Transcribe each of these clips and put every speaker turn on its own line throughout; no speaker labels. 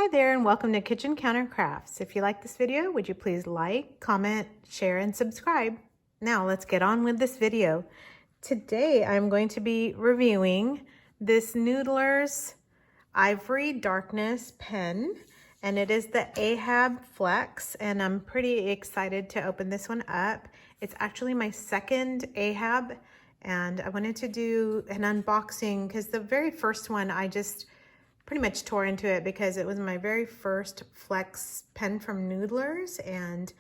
Hi there and welcome to Kitchen Counter Crafts. If you like this video, would you please like, comment, share, and subscribe. Now let's get on with this video. Today I'm going to be reviewing this Noodler's Ivory Darkness pen, and it is the Ahab Flex, and I'm pretty excited to open this one up. It's actually my second Ahab, and I wanted to do an unboxing because the very first one I just pretty much tore into it because it was my very first Flex pen from Noodler's. And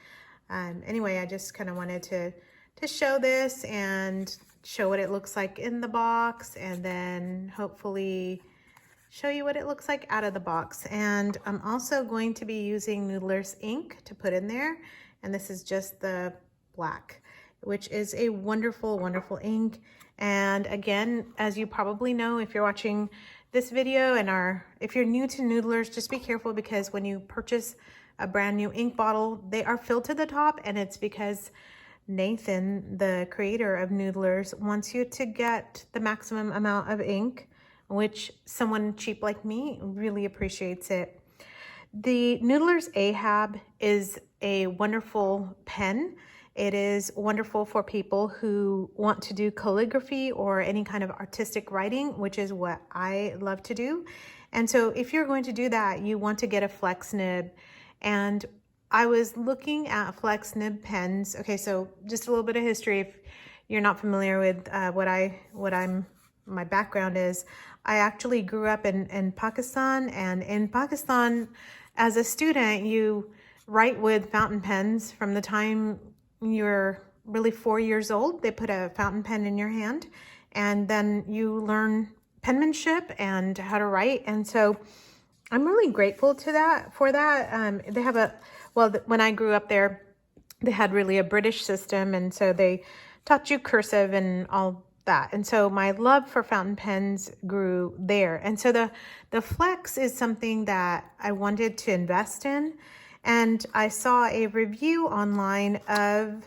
anyway, I just kind of wanted to show this and show what it looks like in the box, and then hopefully show you what it looks like out of the box. And I'm also going to be using Noodler's ink to put in there, and this is just the black, which is a wonderful, wonderful ink. And again, as you probably know, if you're watching this video and if you're new to Noodler's, just be careful because when you purchase a brand new ink bottle, they are filled to the top, and it's because Nathan, the creator of Noodler's, wants you to get the maximum amount of ink, which someone cheap like me really appreciates it. The Noodler's Ahab is a wonderful pen. It is wonderful for people who want to do calligraphy or any kind of artistic writing, which is what I love to do. And so if you're going to do that, you want to get a flex nib. And I was looking at flex nib pens. Okay, so just a little bit of history. If you're not familiar with my background is, I actually grew up in Pakistan, and in Pakistan, as a student, you write with fountain pens from the time you're really 4 years old. They put a fountain pen in your hand, and then you learn penmanship and how to write. And so I'm really grateful to that for that. They have when I grew up there, they had really a British system, and so they taught you cursive and all that. And so my love for fountain pens grew there. And so the Flex is something that I wanted to invest in. And I saw a review online of,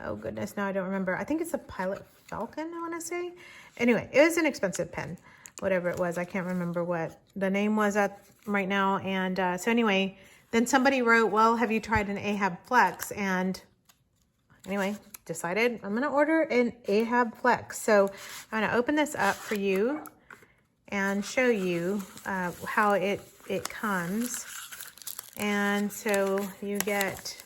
oh goodness, now I don't remember. I think it's a Pilot Falcon, I want to say. Anyway, it was an expensive pen, whatever it was. I can't remember what the name was right now. And so anyway, then somebody wrote, well, have you tried an Ahab Flex? And anyway, decided I'm going to order an Ahab Flex. So I'm going to open this up for you and show you how it comes. And so you get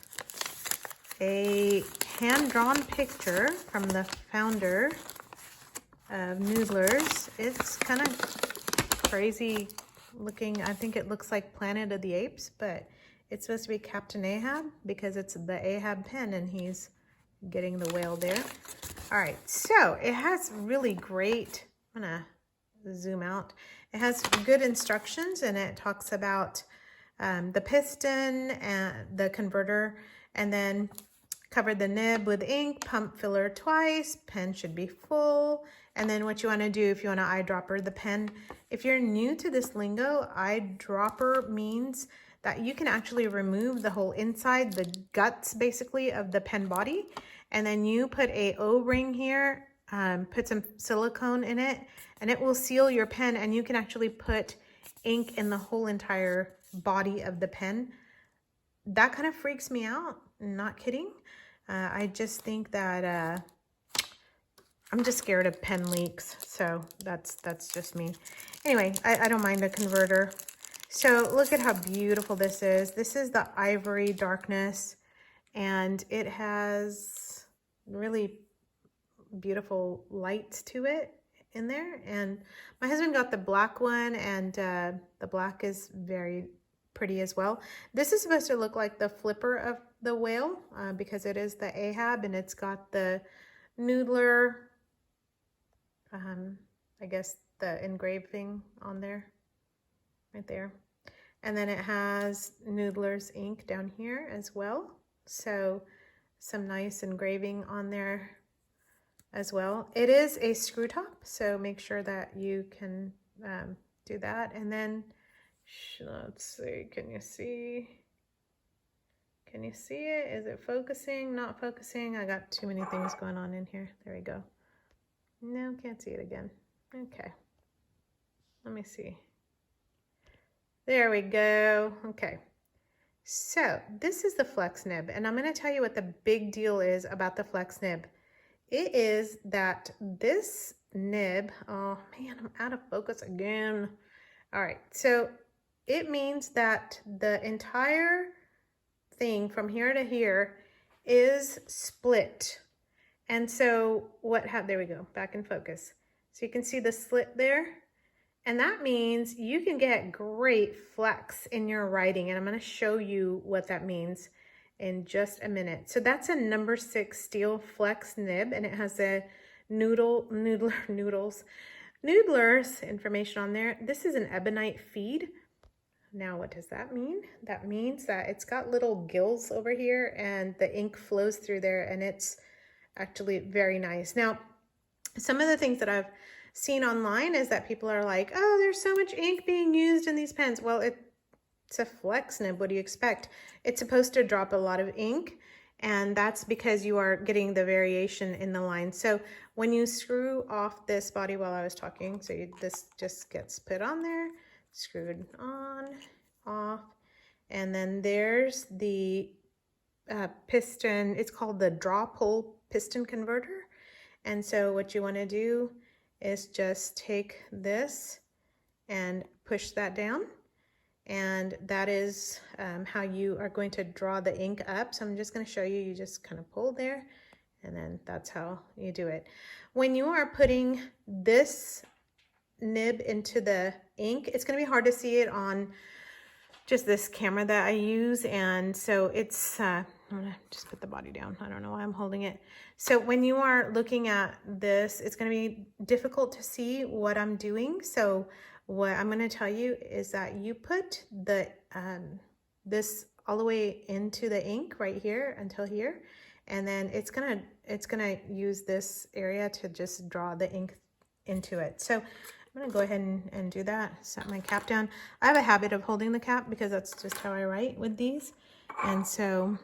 a hand-drawn picture from the founder of Noodler's. It's kind of crazy looking. I think it looks like Planet of the Apes, but it's supposed to be Captain Ahab because it's the Ahab pen and he's getting the whale there. All right, so it has really great, I'm gonna zoom out. It has good instructions, and it talks about the piston and the converter, and then covered the nib with ink, pump filler twice, pen should be full, and then what you want to do if you want to eyedropper the pen. If you're new to this lingo, eyedropper means that you can actually remove the whole inside, the guts basically of the pen body, and then you put a O-ring here, put some silicone in it, and it will seal your pen, and you can actually put ink in the whole entire body of the pen. That kind of freaks me out, not kidding. I just think that I'm just scared of pen leaks, so that's just me. Anyway, I don't mind the converter. So look at how beautiful this is. This is the Ivory Darkness, and it has really beautiful lights to it in there. And my husband got the black one, and the black is very pretty as well. This is supposed to look like the flipper of the whale because it is the Ahab, and it's got the Noodler, I guess the engraving on there, right there. And then it has Noodler's ink down here as well. So some nice engraving on there as well. It is a screw top, so make sure that you can do that. And then let's see, can you see it? Is it focusing? Not focusing? I got too many things going on in here. There we go. No, can't see it again. Okay, let me see. There we go. Okay. So this is the flex nib, and I'm going to tell you what the big deal is about the flex nib. It is that this nib, oh man, I'm out of focus again. All right, so it means that the entire thing from here to here is split. And so there we go, back in focus. So you can see the slit there. And that means you can get great flex in your writing. And I'm going to show you what that means in just a minute. So that's a number 6 steel flex nib, and it has a Noodler's information on there. This is an Ebonite feed. Now, what does that mean? That means that it's got little gills over here and the ink flows through there, and it's actually very nice. Now, some of the things that I've seen online is that people are like, oh, there's so much ink being used in these pens. Well, it's a flex nib. What do you expect? It's supposed to drop a lot of ink, and that's because you are getting the variation in the line. So when you screw off this body while I was talking, so this just gets put on there, screwed on, off, and then there's the piston. It's called the draw pull piston converter. And so what you want to do is just take this and push that down, and that is how you are going to draw the ink up. So I'm just going to show you. You just kind of pull there, and then that's how you do it. When you are putting this nib into the ink, it's going to be hard to see it on just this camera that I use, and so it's I'm gonna just put the body down. I don't know why I'm holding it. So when you are looking at this, it's going to be difficult to see what I'm doing. So what I'm going to tell you is that you put the this all the way into the ink right here until here, and then it's gonna use this area to just draw the ink into it. So I'm gonna go ahead and do that. Set my cap down. I have a habit of holding the cap because that's just how I write with these. And so,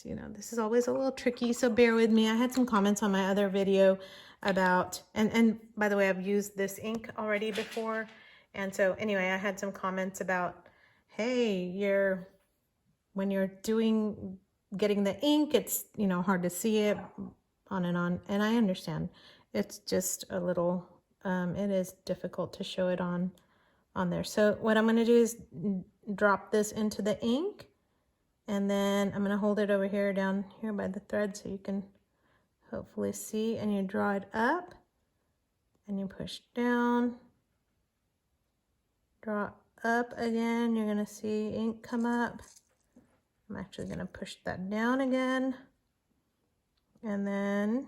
you know, this is always a little tricky, so bear with me. I had some comments on my other video about, and by the way, I've used this ink already before. And so anyway, I had some comments about, hey, when you're getting the ink, it's, you know, hard to see it, on and on. And I understand. It's just a little, it is difficult to show it on there. So what I'm going to do is drop this into the ink, and then I'm going to hold it over here, down here by the thread, so you can hopefully see, and you draw it up and you push down, draw up again. You're going to see ink come up. I'm actually going to push that down again, and then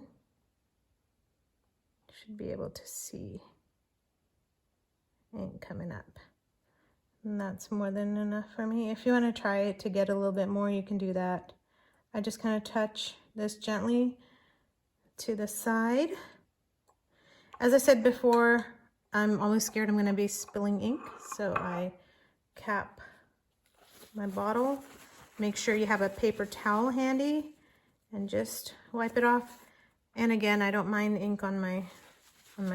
you should be able to see ink coming up. And that's more than enough for me. If you want to try to get a little bit more, you can do that. I just kind of touch this gently to the side. As I said before, I'm always scared I'm going to be spilling ink, so I cap my bottle. Make sure you have a paper towel handy and just wipe it off. And again, I don't mind ink on my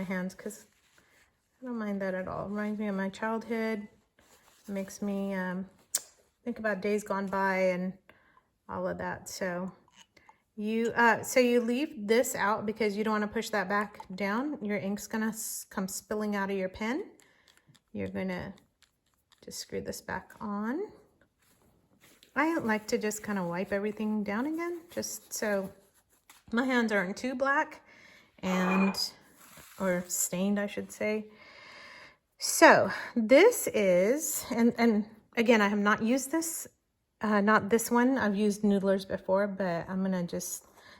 hands, because I don't mind that at all. It reminds me of my childhood. It makes me think about days gone by and all of that. So you leave this out because you don't want to push that back down. Your ink's gonna come spilling out of your pen. You're gonna just screw this back on. I like to just kind of wipe everything down again, just so my hands aren't too black or stained, I should say. So this is, and again, I have not used this, not this one. I've used Noodlers before, but I'm gonna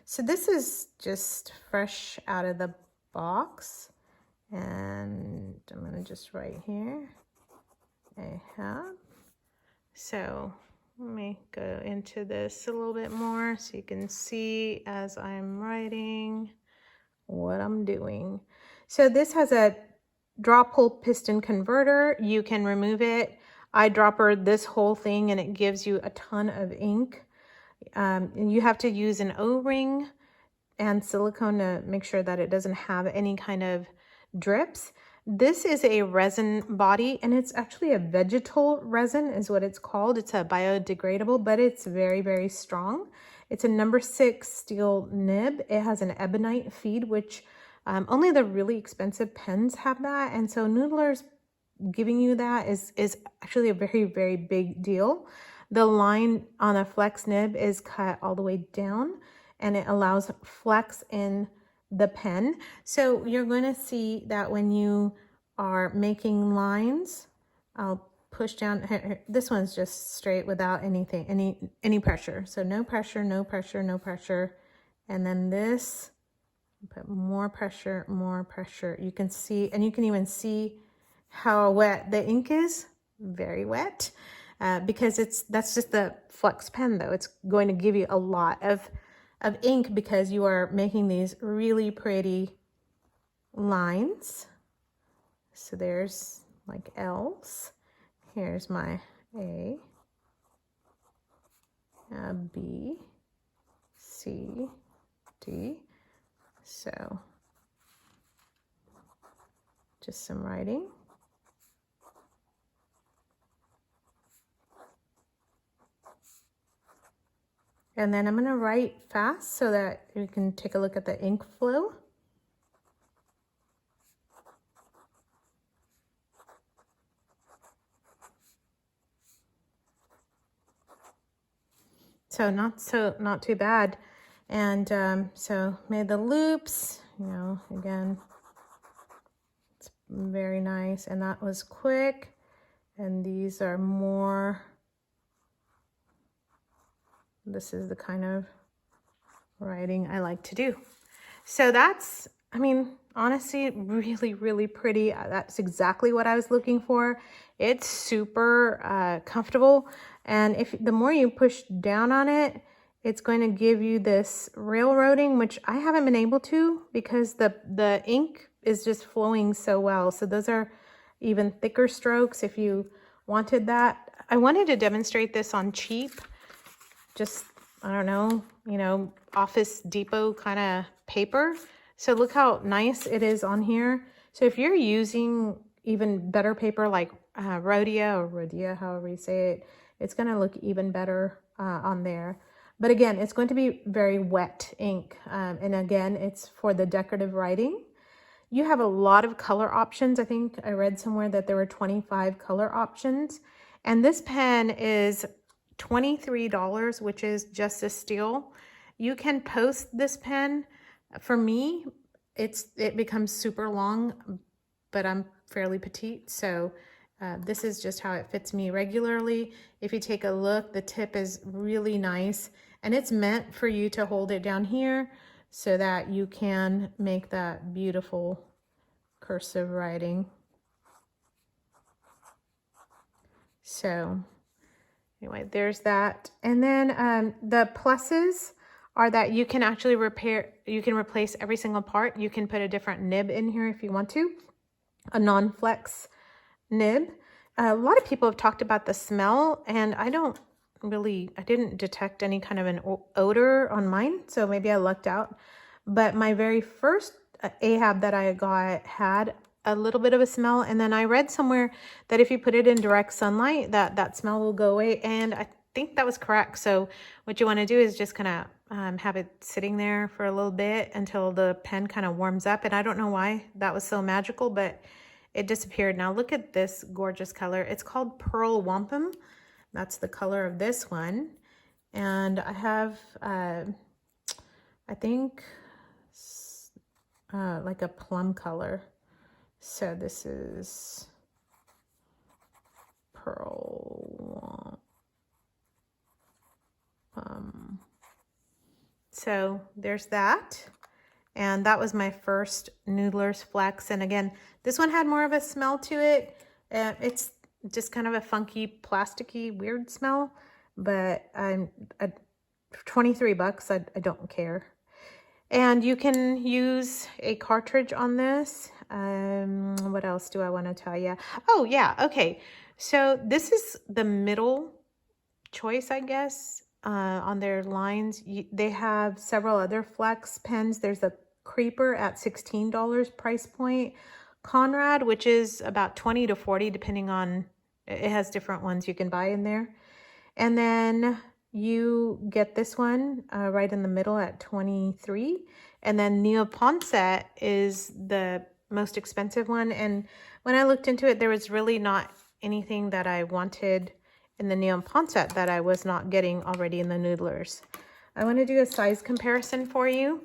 so this is just fresh out of the box, and I'm gonna just write here, Ahab. So let me go into this a little bit more so you can see as I'm writing what I'm doing. So this has a draw pull piston converter. You can remove it. I dropper this whole thing, and it gives you a ton of ink. And you have to use an O-ring and silicone to make sure that it doesn't have any kind of drips. This is a resin body, and it's actually a vegetal resin is what it's called. It's a biodegradable, but it's very, very strong. It's a number 6 steel nib. It has an Ebonite feed, which only the really expensive pens have that. And so Noodler's giving you that is actually a very, very big deal. The line on a flex nib is cut all the way down, and it allows flex in the pen. So you're going to see that when you are making lines, I'll push down. This one's just straight without anything, any pressure. So no pressure, no pressure, no pressure. And then this, put more pressure, more pressure. You can see, and you can even see how wet the ink is. Very wet. Because that's just the flex pen though. It's going to give you a lot of ink because you are making these really pretty lines. So there's like L's. Here's my A, B, C, D. So just some writing. And then I'm going to write fast so that you can take a look at the ink flow. So not too bad. And so made the loops, you know, again, it's very nice. And that was quick. And these are more, this is the kind of writing I like to do. So that's, I mean, honestly, really, really pretty. That's exactly what I was looking for. It's super comfortable. And if the more you push down on it, it's going to give you this railroading, which I haven't been able to because the ink is just flowing so well. So those are even thicker strokes if you wanted that. I wanted to demonstrate this on cheap, just, I don't know, you know, Office Depot kind of paper. So look how nice it is on here. So if you're using even better paper like Rhodia, however you say it, it's going to look even better on there. But again, it's going to be very wet ink. And again, it's for the decorative writing. You have a lot of color options. I think I read somewhere that there were 25 color options. And this pen is $23, which is just a steal. You can post this pen. For me, it becomes super long, but I'm fairly petite, so this is just how it fits me regularly. If you take a look, the tip is really nice, and it's meant for you to hold it down here so that you can make that beautiful cursive writing. So anyway, there's that. And then the pluses are that you can actually replace every single part. You can put a different nib in here if you want to, a non-flex nib. A lot of people have talked about the smell, and I didn't detect any kind of an odor on mine, so maybe I lucked out. But my very first Ahab that I got had a little bit of a smell, and then I read somewhere that if you put it in direct sunlight, that smell will go away, and I think that was correct. So what you want to do is just kind of have it sitting there for a little bit until the pen kind of warms up. And I don't know why that was so magical, but it disappeared. Now look at this gorgeous color. It's called Purple Wampum. That's the color of this one. And I have, I think, like a plum color. So this is Purple Wampum. So there's that. And that was my first Noodler's Flex. And again, this one had more of a smell to it. It's just kind of a funky, plasticky, weird smell. But I'm at $23, I don't care. And you can use a cartridge on this. What else do I want to tell you? Oh, yeah. Okay. So this is the middle choice, I guess, on their lines. They have several other flex pens. There's a Creeper at $16 price point, Conrad, which is about 20 to 40, depending on, it has different ones you can buy in there. And then you get this one right in the middle at 23. And then Neapontet is the most expensive one. And when I looked into it, there was really not anything that I wanted in the Neapontet that I was not getting already in the Noodlers. I want to do a size comparison for you.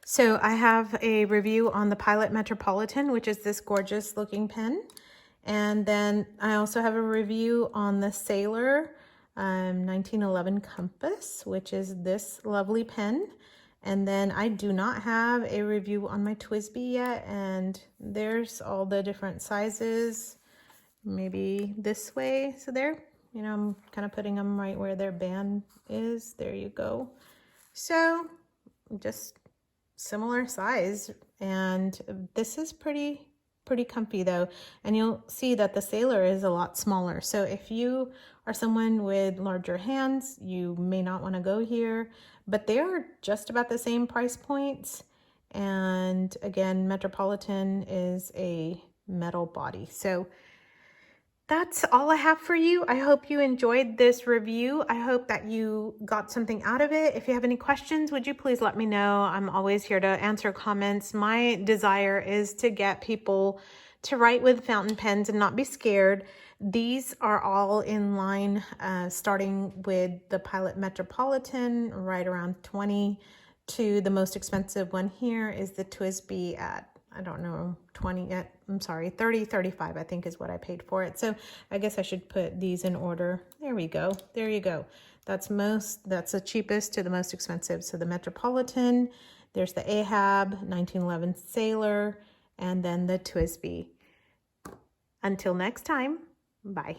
So I have a review on the Pilot Metropolitan, which is this gorgeous looking pen. And then I also have a review on the Sailor 1911 Compass, which is this lovely pen. And then I do not have a review on my TWSBI yet. And there's all the different sizes, maybe this way. So there, you know, I'm kind of putting them right where their band is. There you go. So just similar size, and this is pretty comfy though, and you'll see that the Sailor is a lot smaller. So if you are someone with larger hands, you may not want to go here, but they are just about the same price points. And again, Metropolitan is a metal body. So that's all I have for you. I hope you enjoyed this review. I hope that you got something out of it. If you have any questions, would you please let me know? I'm always here to answer comments. My desire is to get people to write with fountain pens and not be scared. These are all in line, starting with the Pilot Metropolitan, right around 20, to the most expensive one here is the TWSBI at, I don't know, 30, 35, I think is what I paid for it. So I guess I should put these in order. There we go. There you go. That's the cheapest to the most expensive. So the Metropolitan, there's the Ahab, 1911 Sailor, and then the TWSBI. Until next time, bye.